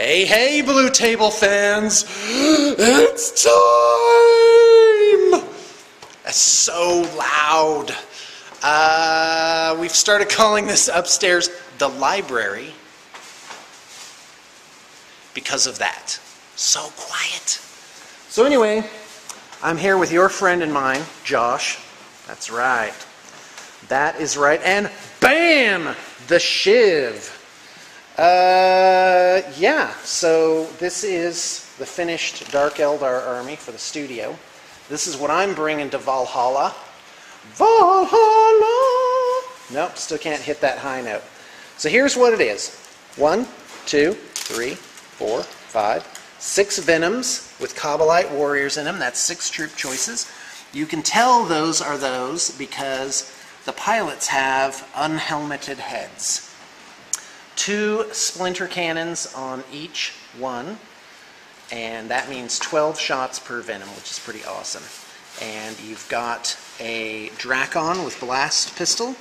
Hey, hey, Blue Table fans! It's time! That's so loud. We've started calling this upstairs the library because of that. So quiet. So anyway, I'm here with your friend and mine, Josh. That's right. That is right. And bam! The shiv. Yeah, so this is the finished Dark Eldar army for the studio. This is what I'm bringing to Valhalla. Valhalla! Nope, still can't hit that high note. So here's what it is. 1, 2, 3, 4, 5, 6 Venoms with Kabbalite warriors in them. That's 6 troop choices. You can tell those are those because the pilots have unhelmeted heads. 2 splinter cannons on each one, and that means 12 shots per Venom, which is pretty awesome. And you've got a Drakon with blast pistol,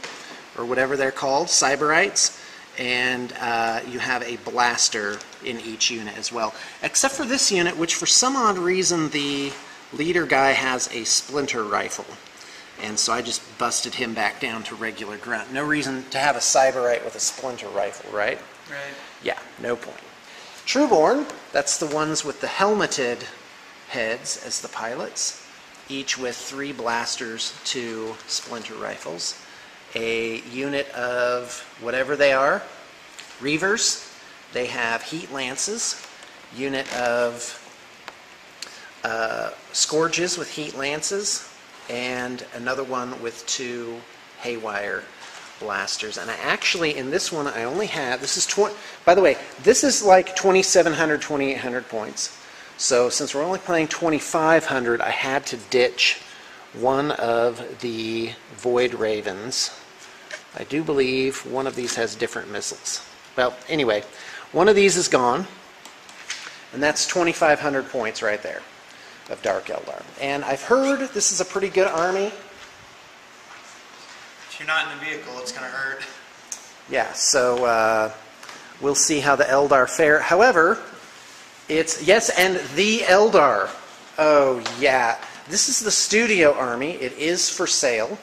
or whatever they're called, Cyberites, and you have a blaster in each unit as well. Except for this unit, which for some odd reason the leader guy has a splinter rifle. And so I just busted him back down to regular grunt. No reason to have a Cyberite with a splinter rifle, right? Right. Yeah, no point. Trueborn, that's the ones with the helmeted heads as the pilots, each with 3 blasters, 2 splinter rifles. A unit of whatever they are, Reavers, they have heat lances. Unit of Scourges with heat lances. And another one with 2 haywire blasters. And I actually, in this one, I only have, this is, by the way, this is like 2,700, 2,800 points. So since we're only playing 2,500, I had to ditch one of the Void Ravens. I do believe one of these has different missiles. Well, anyway, one of these is gone. And that's 2,500 points right there of Dark Eldar. And I've heard this is a pretty good army. If you're not in the vehicle, it's going to hurt. Yeah, so we'll see how the Eldar fare. However, it's, yes, and the Eldar. Oh, yeah. This is the studio army. It is for sale.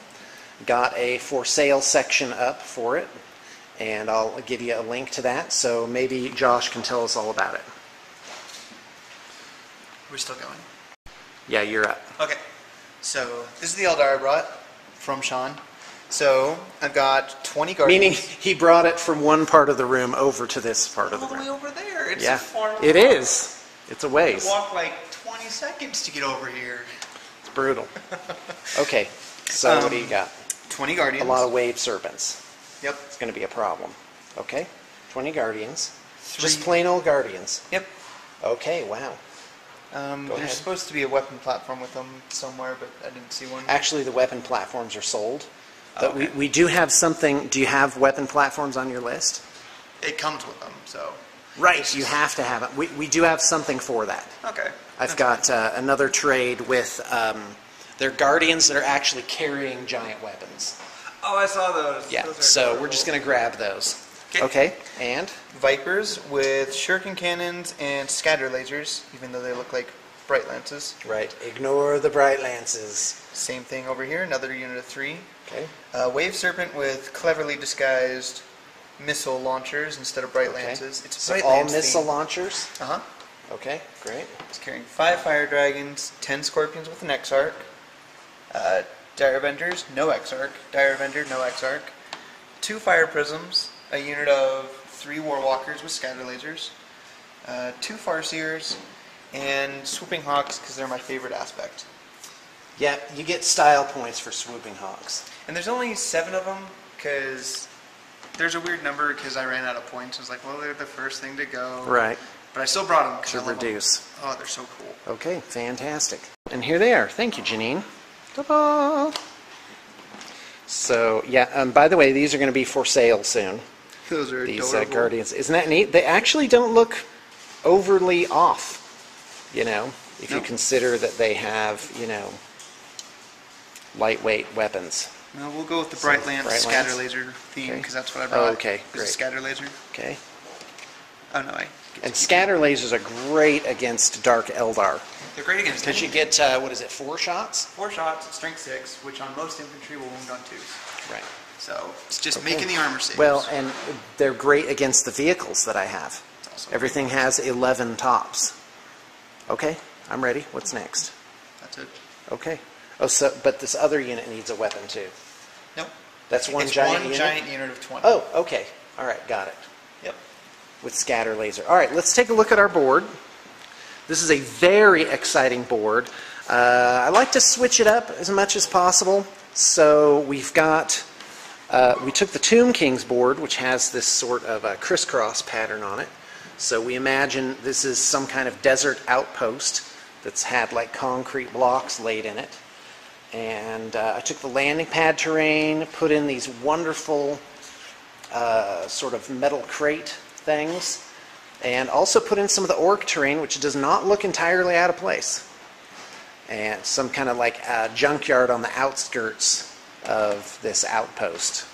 Got a for sale section up for it. And I'll give you a link to that. So maybe Josh can tell us all about it. We're still going. Yeah, you're up. Okay, so this is the Eldar I brought from Sean. So I've got 20 Guardians. Meaning he brought it from one part of the room over to this part of the all the room. way over there. It's Yeah, a far it walk. is. It's a ways. You walk like 20 seconds to get over here. It's brutal. Okay, so what do you got? 20 Guardians. A lot of wave serpents. Yep. It's going to be a problem. Okay, 20 Guardians. 3. Just plain old Guardians. Yep. Okay, wow. There's ahead. supposed to be a weapon platform with them somewhere, but I didn't see one. Actually, the weapon platforms are sold. But Okay. we do have something. Do you have weapon platforms on your list? It comes with them, so. Right, you have to have it. We do have something for that. Okay. I've got another trade with they're Guardians that are actually carrying giant weapons. Oh, I saw those. Yeah, Those are so adorable. we're just going to grab those. Okay. Okay, and? Vipers with shuriken cannons and scatter lasers, even though they look like bright lances. Right, ignore the bright lances. Same thing over here, another unit of 3. Okay. Wave Serpent with cleverly disguised missile launchers instead of bright Okay. lances. It's So bright all lance missile themed. launchers? Uh-huh. Okay, great. It's carrying 5 Fire Dragons, 10 Scorpions with an X-Arc, Dire Avengers, no X-Arc, Dire Avenger, no X-Arc, 2 Fire Prisms, a unit of 3 Warwalkers with scatter lasers, 2 Farseers, and Swooping Hawks because they're my favorite aspect. Yeah, you get style points for Swooping Hawks. And there's only 7 of them because there's a weird number because I ran out of points. I was like, well, they're the first thing to go. Right. But I still brought them because To I love reduce. them. Oh, they're so cool. Okay, fantastic. And here they are. Thank you, Janine. Ta-da! So, yeah, by the way, these are going to be for sale soon. Those are These adorable. Guardians. Isn't that neat? They actually don't look overly off, you know, if you Nope. consider that they have, you know, lightweight weapons. No, we'll go with the Bright Lance Bright scatter Lance? laser theme Okay. because that's what I brought. Okay, It's a great. scatter laser. Okay. Oh no, And scatter lasers are great against dark Eldar. They're great against Because you anything. get, what is it, 4 shots? 4 shots, strength 6, which on most infantry will wound on 2s. Right. So it's just making the armor saves. Well, and they're great against the vehicles that I have. Everything has 11 tops. Okay, I'm ready. What's next? That's it. Okay. Oh, so but this other unit needs a weapon too. Nope. That's one It's giant one unit? giant unit of 20. Oh, okay. All right, got it. Yep. With scatter laser. All right, let's take a look at our board. This is a very exciting board. I like to switch it up as much as possible. So we've got, we took the Tomb King's board, which has this sort of a crisscross pattern on it. So we imagine this is some kind of desert outpost that's had like concrete blocks laid in it. And I took the landing pad terrain, put in these wonderful sort of metal crate things, and also put in some of the orc terrain, which does not look entirely out of place. And some kind of like junkyard on the outskirts of this outpost.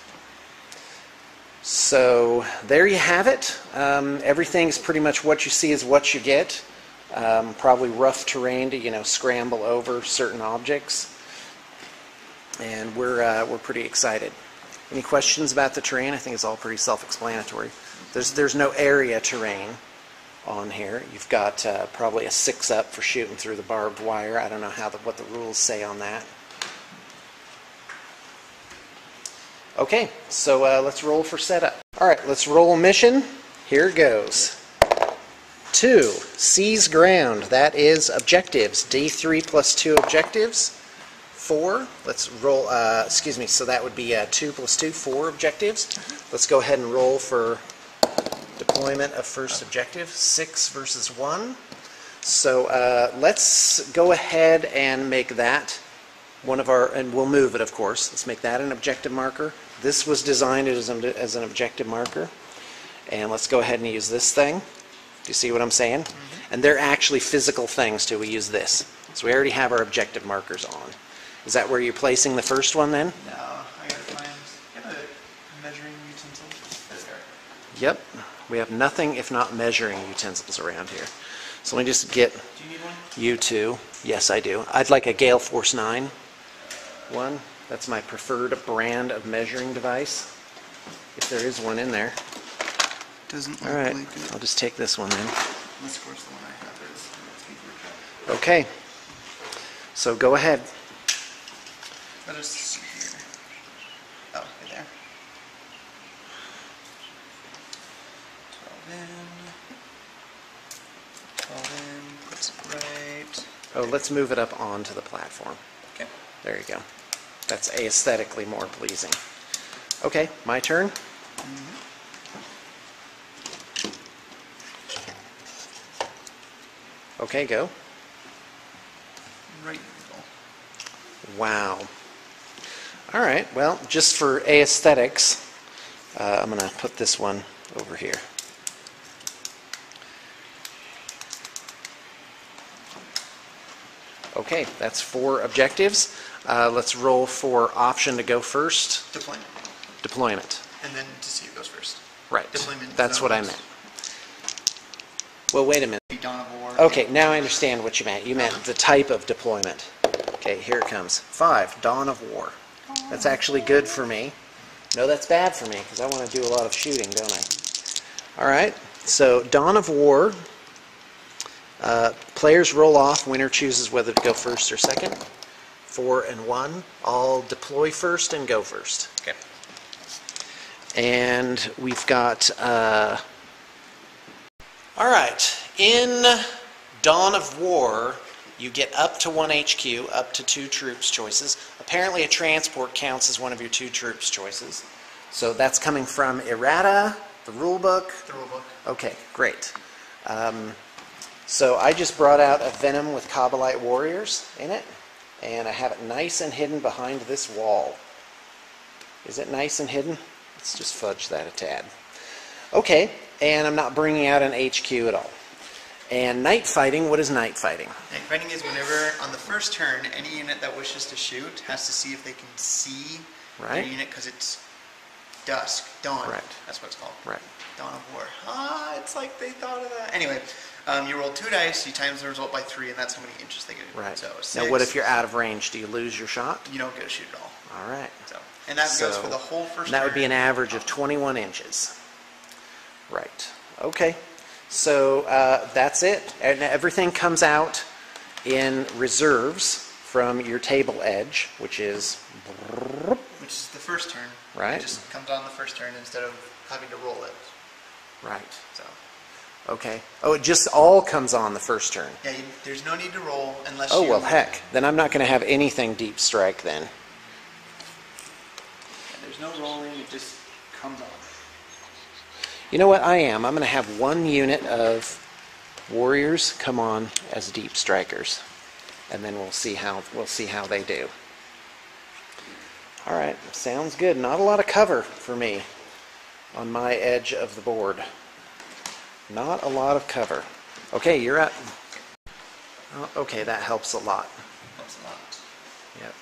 So there you have it. Everything's pretty much what you see is what you get. Probably rough terrain to, you know, scramble over certain objects. And we're pretty excited. Any questions about the terrain? I think it's all pretty self-explanatory. There's no area terrain on here. You've got probably a 6-up for shooting through the barbed wire. I don't know what the rules say on that. Okay, so let's roll for setup. All right, let's roll mission. Here goes. 2, seize ground. That is objectives. D3 plus 2 objectives. 4, let's roll, excuse me, so that would be 2 plus 2, 4 objectives. Let's go ahead and roll for deployment of first objective. 6 versus 1. So let's go ahead and make that one of our, and we'll move it, of course. Let's make that an objective marker. This was designed as an objective marker. And let's go ahead and use this thing. Do you see what I'm saying? Mm-hmm. And they're actually physical things too. We use this. So we already have our objective markers on. Is that where you're placing the first one then? No, I gotta find a measuring utensil. Yep. We have nothing if not measuring utensils around here. So let me just get Do you need one? you two. Yes, I do. I'd like a Gale Force 9 one. That's my preferred brand of measuring device, if there is one in there. Doesn't All look right, like it. I'll just take this one then. Unless, of course, the one I have is. Okay. So go ahead. Let us see here. Oh, right there. 12 in, puts it right. Oh, let's move it up onto the platform. Okay. There you go. That's aesthetically more pleasing. Okay, my turn. Okay, go. Right in the middle. Wow. All right, well, just for aesthetics, I'm going to put this one over here. Okay, that's 4 objectives. Let's roll for option to go first. Deployment. Deployment. And then to see who goes first. Right. Deployment That's what I zones. meant. Well, wait a minute. Dawn of War. Okay, now I understand what you meant. You meant the type of deployment. Okay, here it comes. 5, Dawn of War. That's actually good for me. No, that's bad for me, because I want to do a lot of shooting, don't I? All right, so Dawn of War. Players roll off. Winner chooses whether to go first or second. 4 and 1. All deploy first and go first. Okay. And we've got... all right, in Dawn of War, you get up to 1 HQ, up to 2 troops choices. Apparently a transport counts as one of your 2 troops choices. So that's coming from errata, the rulebook. The rulebook. Okay, great. So I just brought out a Venom with Kabbalite Warriors in it, and I have it nice and hidden behind this wall. Is it nice and hidden? Let's just fudge that a tad. Okay, and I'm not bringing out an HQ at all. And night fighting, what is night fighting? Night fighting is whenever, on the first turn, any unit that wishes to shoot has to see if they can see Right. their unit, because it's dusk, dawn. Right. That's what it's called. Right. Dawn of War. It's like they thought of that. Anyway, you roll 2 dice, you times the result by 3, and that's how many inches they get. Right. So 6, now, what if you're out of range? Do you lose your shot? you don't get to shoot at all. All right. So, and that goes for the whole first That would turn. be an average of 21 inches. Right. Okay. So that's it. And everything comes out in reserves from your table edge, which is... Which is the first turn. Right. It just comes on the first turn instead of having to roll it. Right. So. Okay. Oh, it just all comes on the first turn. Yeah, there's no need to roll unless Oh, you... well, heck. Then I'm not going to have anything deep strike then. Yeah, there's no rolling, it just comes on. You know what I am? I'm going to have 1 unit of warriors come on as deep strikers. And then we'll see how they do. All right, sounds good. Not a lot of cover for me on my edge of the board. Not a lot of cover. Okay, you're up. Oh, okay, that helps a lot. Helps a lot. Yep.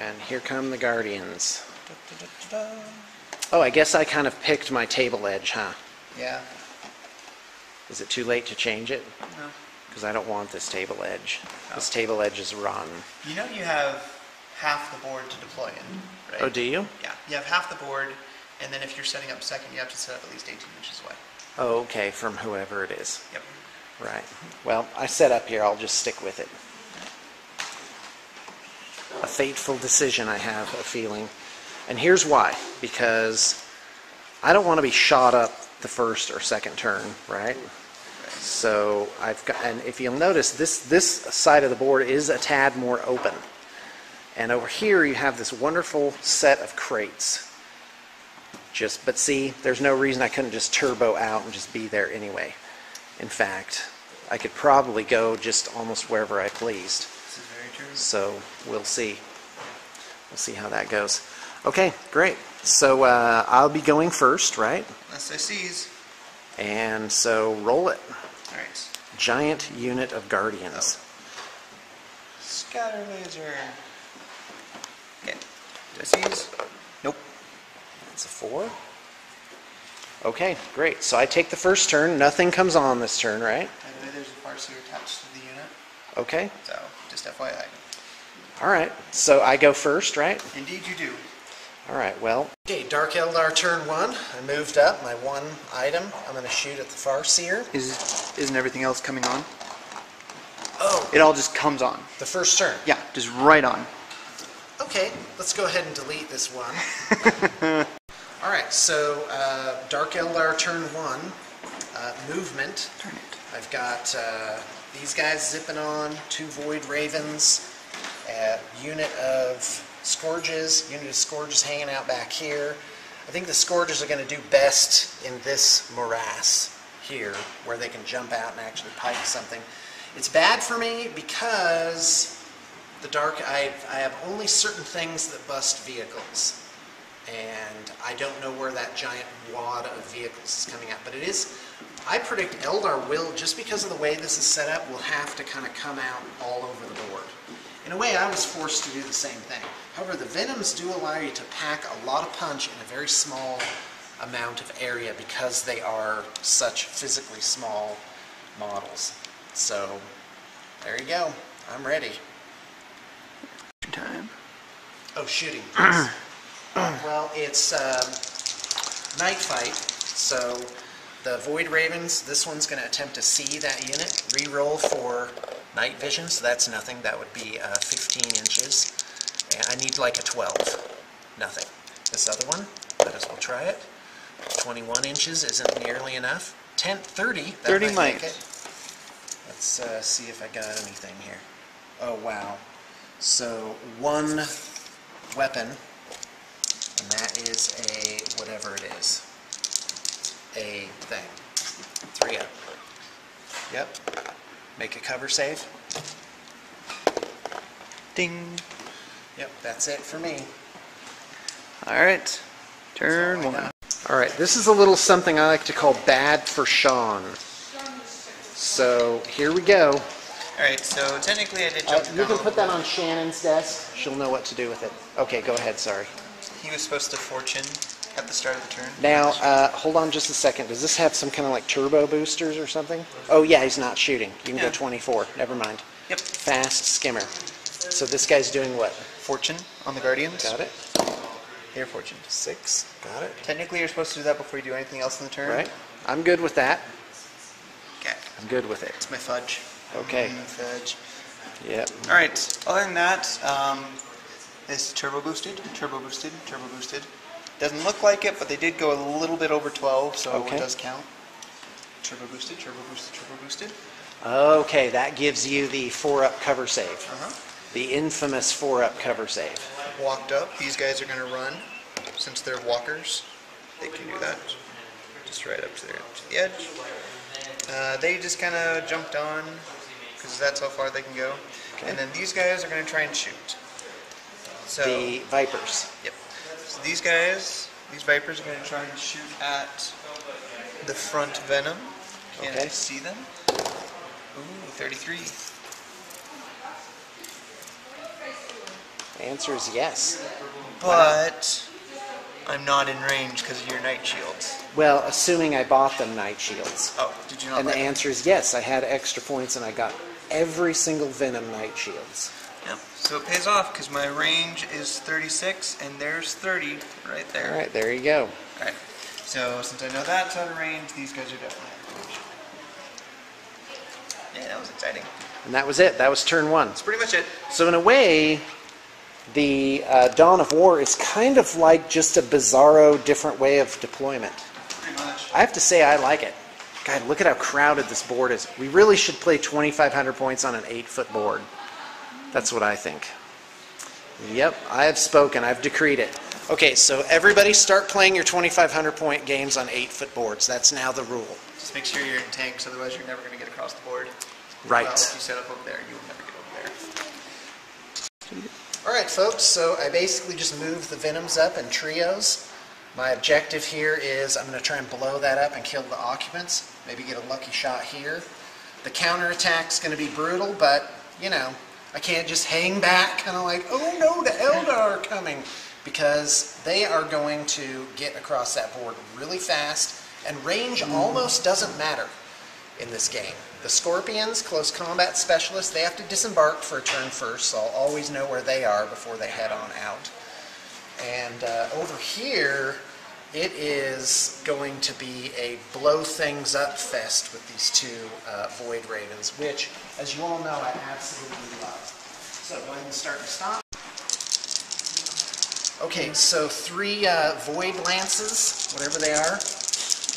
And here come the Guardians. Oh, I guess I kind of picked my table edge, huh? Yeah. Is it too late to change it? No. Because I don't want this table edge. This table edge is rotten. You know you have half the board to deploy in, right? Oh, do you? Yeah, you have half the board, and then if you're setting up second, you have to set up at least 18 inches away. Oh, okay, from whoever it is. Yep. Right. Well, I set up here. I'll just stick with it. A fateful decision, I have a feeling. And here's why. Because I don't want to be shot up the first or second turn, right? So I've got, and if you'll notice, this side of the board is a tad more open. And over here you have this wonderful set of crates. But see, there's no reason I couldn't just turbo out and just be there anyway. In fact, I could probably go just almost wherever I pleased. This is very true. So we'll see. We'll see how that goes. Okay, great. So I'll be going first, right? SSCs. And so roll it. All right. Giant unit of Guardians. Scatter laser. Okay. SSCs. Nope. It's a 4. Okay, great. So I take the first turn. Nothing comes on this turn, right? By the way, there's a parser attached to the unit. Okay. So, just FYI. All right. So I go first, right? Indeed you do. All right, well. Okay, Dark Eldar turn 1. I moved up my 1 item. I'm going to shoot at the Farseer. Isn't everything else coming on? Oh, It all just comes on. the first turn. Yeah, just right on. Okay, let's go ahead and delete this one. All right, so Dark Eldar turn 1, movement. Turn it. I've got these guys zipping on, 2 Void Ravens, a unit of Scourges, hanging out back here. I think the Scourges are going to do best in this morass here, where they can jump out and actually pike something. It's bad for me because I have only certain things that bust vehicles, and I don't know where that giant wad of vehicles is coming out. But I predict Eldar will, just because of the way this is set up, will have to kind of come out all over the board. In a way, I was forced to do the same thing. However, the Venoms do allow you to pack a lot of punch in a very small amount of area because they are such physically small models. So, there you go. I'm ready. Time. Oh, shooting. Please. Well, it's night fight, so the Void Ravens, this one's going to attempt to see that unit, re-roll for night vision, so that's nothing. That would be 15 inches. And I need like a 12. Nothing. This other one, might as well try it. 21 inches isn't nearly enough. 30. That 30 might make might. it. Let's see if I got anything here. Oh, wow. So 1 weapon, and that is a whatever it is. A thing. 3 up. Yep. Make a cover save. Ding. Yep, that's it for me. Alright. Turn That's all I 1. got. Alright, this is a little something I like to call bad for Sean. So here we go. Alright, so technically I did jump You down can a put that little on Shannon's desk. She'll know what to do with it. Okay, go ahead, sorry. bit. he was supposed to fortune at the start of the turn. Now, hold on just a second. Does this have some kind of like turbo boosters or something? Oh yeah, he's not shooting. You can go 24. Never mind. Yep. Fast skimmer. So this guy's doing what? Fortune on the Guardians. Got it. Air fortune. 6. Got it. Technically, you're supposed to do that before you do anything else in the turn. Right. I'm good with that. Okay. I'm good with it. It's my fudge. Okay. Fudge. Yep. All right. Other than that, it's turbo boosted, turbo boosted, turbo boosted. Doesn't look like it, but they did go a little bit over 12, so Okay. it does count. Turbo boosted, turbo boosted, turbo boosted. Okay, that gives you the 4-up cover save. Uh-huh. The infamous 4-up cover save. Walked up. These guys are going to run. Since they're walkers, they can do that. Just right up to the edge. They just kind of jumped on, because that's how far they can go. Okay. And then these guys are going to try and shoot. So, The Vipers. yep. So these guys, these Vipers are going to try and shoot at the front Venom. Can Okay. I see them? Ooh, 33. The answer is yes. But I'm not in range because of your night shields. Well, assuming I bought them night shields. Oh, did you not And the buy them? answer is yes. I had extra points and I got every single Venom night shields. Yep. So it pays off because my range is 36 and there's 30 right there. All right, there you go. Alright. So since I know that's out of range, these guys are definitely out of range. Yeah, that was exciting. And that was it. That was turn 1. That's pretty much it. So in a way, the Dawn of War is kind of like just a bizarro, different way of deployment. Pretty much. I have to say I like it. God, look at how crowded this board is. We really should play 2,500 points on an 8-foot board. That's what I think. Yep, I have spoken. I've decreed it. Okay, so everybody start playing your 2,500 point games on 8-foot boards. That's now the rule. Just make sure you're in tanks, otherwise you're never going to get across the board. Right. Well, if you set up over there, you will never get over there. Alright folks, so I basically just moved the Venoms up in trios. My objective here is I'm going to try and blow that up and kill the occupants. Maybe get a lucky shot here. The counterattack's going to be brutal, but, you know, I can't just hang back kind of like, oh no, the Eldar are coming. Because they are going to get across that board really fast, and range almost doesn't matter in this game. The Scorpions, close combat specialists, they have to disembark for a turn first, so I'll always know where they are before they head on out. And over here, it is going to be a blow things up fest with these two Void Ravens, which, as you all know, I absolutely love. So go ahead and start and stop. Okay, so 3 Void Lances, whatever they are,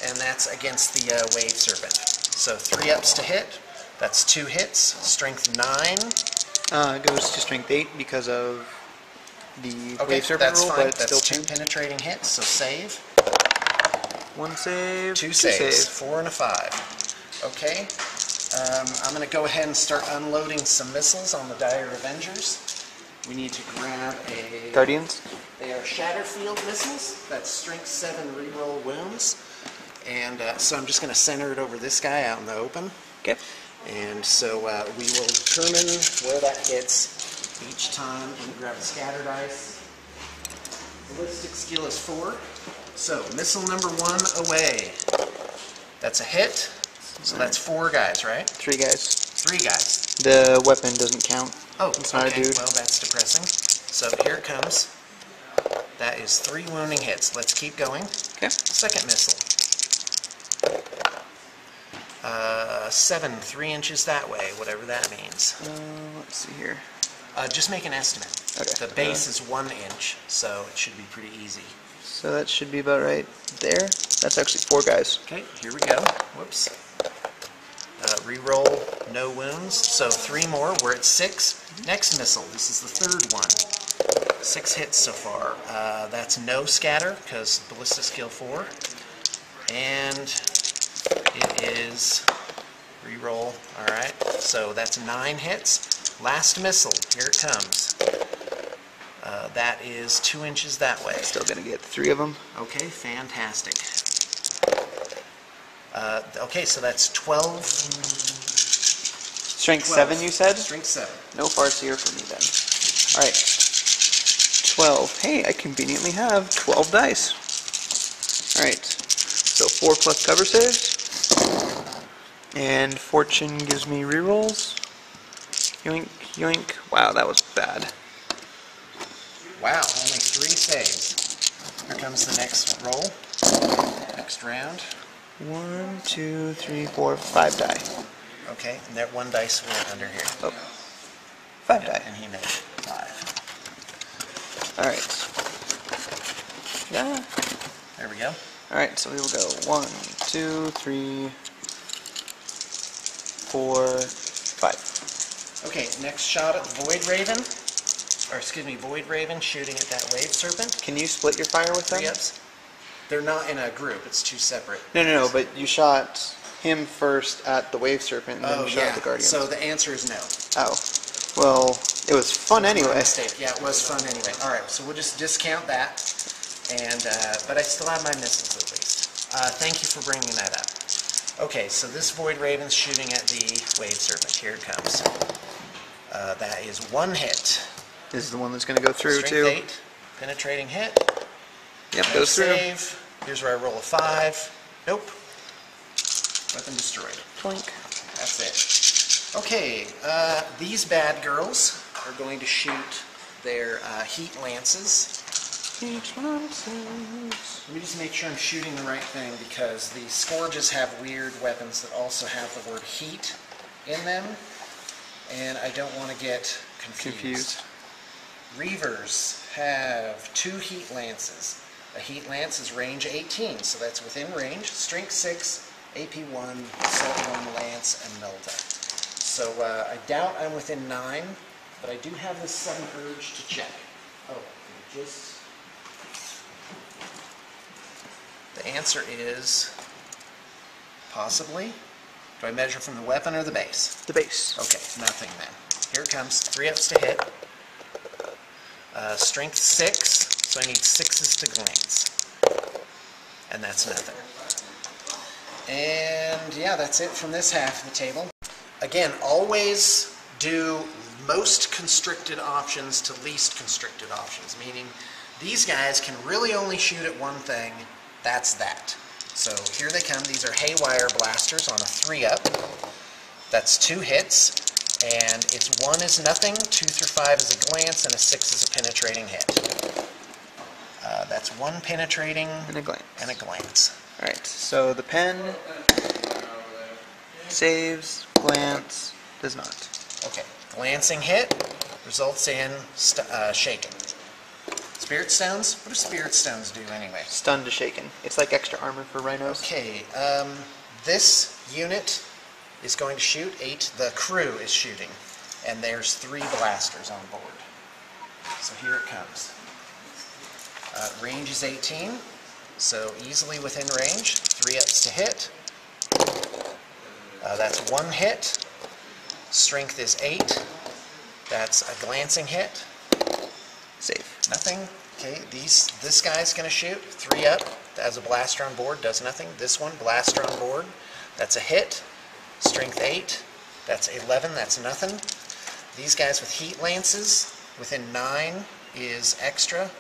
and that's against the Wave Serpent. So 3 ups to hit, that's 2 hits, strength 9. It goes to strength 8 because of the Okay, Wave Serpent that's rule, fine. but That's still 2 penetrating hits, so save. 1 save, 2 saves, 4 and a 5. Okay, I'm going to go ahead and start unloading some missiles on the Dire Avengers. We need to grab a... Guardians? They are Shatterfield missiles. That's strength 7 reroll wounds. And so I'm just going to center it over this guy out in the open. Okay. And so we will determine where that hits each time. I'm going to grab a scatter dice. Ballistic skill is 4. So missile number 1 away. That's a hit. So that's 4 guys, right? 3 guys. 3 guys. The weapon doesn't count. Oh, It's not a okay. dude. Well, that's depressing. So here it comes. That is 3 wounding hits. Let's keep going. Okay. Second missile. 7, 3 inches that way, whatever that means. Let's see here. Just make an estimate. Okay. The base is 1 inch, so it should be pretty easy. So that should be about right there. That's actually 4 guys. Okay, here we go. Whoops. Reroll, no wounds. So 3 more. We're at 6. Next missile. This is the 3rd one. 6 hits so far. That's no scatter because ballistic skill 4. And it is reroll. All right. So that's 9 hits. Last missile. Here it comes. That is 2 inches that way. Still gonna get 3 of them. Okay, fantastic. Okay, so that's 12. Strength 12. 7, you said? Strength 7. No Farseer for me then. Alright. 12. Hey, I conveniently have 12 dice. Alright, so 4 plus cover saves. And fortune gives me rerolls. Yoink, yoink. Wow, that was bad. Wow, only 3 saves. Here comes the next roll. Next round. 1, 2, 3, 4, 5 die. Okay, and that 1 dice went under here. Oh, 5 die. And he made 5. Alright. Yeah. There we go. Alright, so we will go 1, 2, 3, 4, 5. Okay, next shot at the Void Raven. Or excuse me, Void Raven shooting at that Wave Serpent. Can you split your fire with them? 3-ups. They're not in a group, it's 2 separate. No, but you shot him first at the Wave Serpent and then you shot at the Guardians. So the answer is no. Oh. Well, it was fun anyway. Mistake. Yeah, it was fun anyway. Alright, so we'll just discount that. And but I still have my misses at least. Thank you for bringing that up. Okay, so this Void Raven's shooting at the Wave Serpent. Here it comes. That is 1 hit. This is the one that's going to go through Strength too. 8, penetrating hit. Yep, No goes through. save. Here's where I roll a 5. Nope. Weapon destroyed. Clink. That's it. Okay, these bad girls are going to shoot their heat lances. Heat lances. Let me just make sure I'm shooting the right thing because the Scourges have weird weapons that also have the word heat in them, and I don't want to get confused. Reavers have 2 heat lances. A heat lance is range 18, so that's within range. Strength 6, AP 1, Assault 1, Lance, and Melta. So I doubt I'm within 9, but I do have this sudden urge to check. Oh, just... The answer is possibly. Do I measure from the weapon or the base? The base. Okay, nothing then. Here it comes. 3-ups to hit. Strength 6, so I need 6s to glance. And that's nothing. And yeah, that's it from this half of the table. Again, always do most constricted options to least constricted options, meaning these guys can really only shoot at one thing. That's that. So here they come. These are Haywire blasters on a 3-up. That's 2 hits, and it's 1 is nothing, 2 through 5 is a glance, and a 6 is a penetrating hit. That's 1 penetrating And a glance. and a glance. Alright, so the pen saves, glance, does not. Okay, glancing hit results in shaken. Spirit Stones? What do Spirit Stones do anyway? Stun to shaken. It's like extra armor for rhinos. Okay, this unit is going to shoot 8. The crew is shooting, and there's 3 blasters on board. So here it comes. Range is 18, so easily within range. 3-ups to hit. That's 1 hit. Strength is 8. That's a glancing hit. Save. Nothing. Okay, this guy's going to shoot. 3-up. Has a blaster on board. Does nothing. This one, blaster on board. That's a hit. Strength 8. That's 11. That's nothing. These guys with heat lances, within 9 is extra.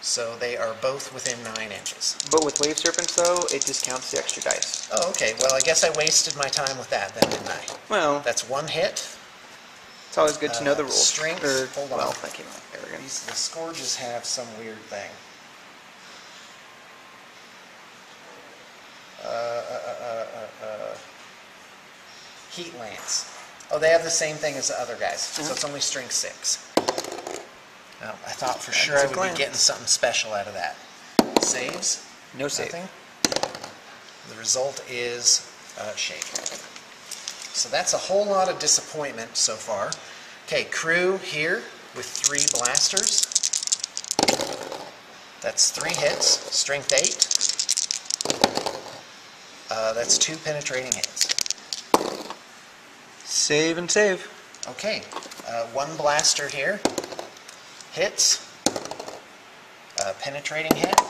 So they are both within 9 inches. But with Wave Serpents, though, it discounts the extra dice. Oh, okay. Well, I guess I wasted my time with that then, didn't I? Well, That's 1 hit. it's always good to know the rules. Strength. Hold on. Well, that came out arrogant. The Scourges have some weird thing. Heat Lance. Oh, they have the same thing as the other guys, so it's only strength 6. Now, I thought for sure I would be getting something special out of that. Saves? No save. Nothing. The result is shaken. So that's a whole lot of disappointment so far. Okay, crew here with 3 blasters. That's 3 hits, strength 8. That's 2 penetrating hits. Save and save. Okay, 1 blaster here. Hits. Penetrating hit.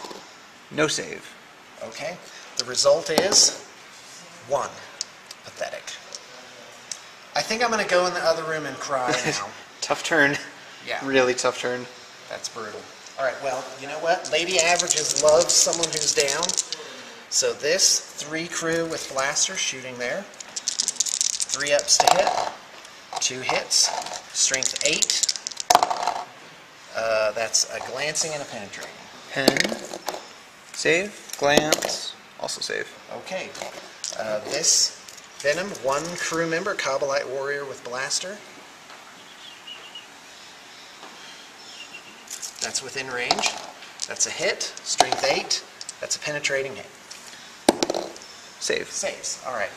No save. Okay, the result is 1. Pathetic. I think I'm going to go in the other room and cry now. Tough turn. Yeah. Really tough turn. That's brutal. All right, well, you know what? Lady Averages loves someone who's down. So this 3 crew with blaster shooting there. 3 ups to hit. 2 hits. Strength 8. That's a glancing and a penetrating. Pen, save, glance, also save. Okay. This Venom, 1 crew member, Kabbalite Warrior with blaster. That's within range. That's a hit. Strength 8. That's a penetrating hit. Save. Saves. All right.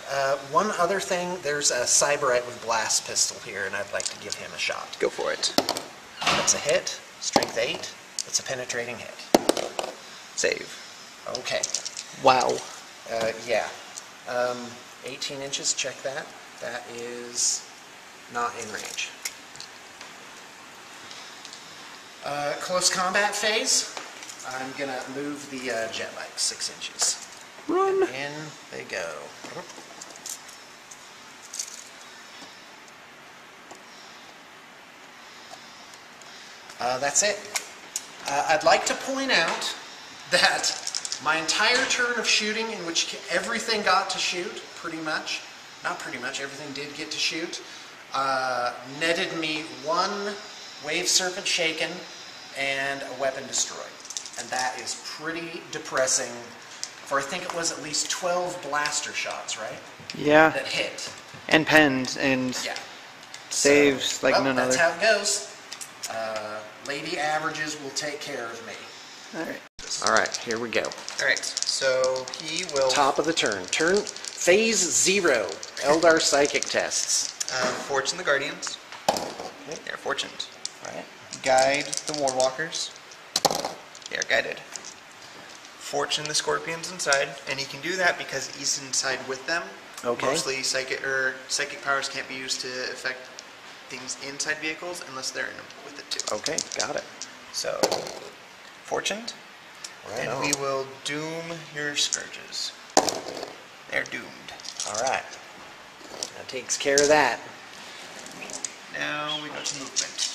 One other thing, there's a Cyberite with blast pistol here, and I'd like to give him a shot. Go for it. That's a hit. Strength 8. That's a penetrating hit. Save. Okay. Wow. Yeah. 18 inches, check that. That is not in range. Close combat phase. I'm going to move the jet bike 6 inches. Run. In they go. That's it. I'd like to point out that my entire turn of shooting, in which everything got to shoot, pretty much, not pretty much, everything did get to shoot, netted me 1 Wave Serpent Shaken and a Weapon Destroyed. And that is pretty depressing for, I think it was at least 12 blaster shots, right? Yeah. That hit. And pens and Yeah. saves So, like well, none that's other. how it goes. Lady Averages will take care of me. Alright. All right, here we go. Alright, so he will Top of the turn. Phase 0. Eldar Psychic tests. fortune the Guardians. They're fortuned. Right. Guide the Warwalkers. They are guided. Fortune the Scorpions inside, and he can do that because he's inside with them. Okay. Mostly psychic powers can't be used to affect things inside vehicles unless they're in them with it too. Okay, got it. So, fortuned, Right and on. we will doom your scourges. They're doomed. All right. That takes care of that. Now we go to movement.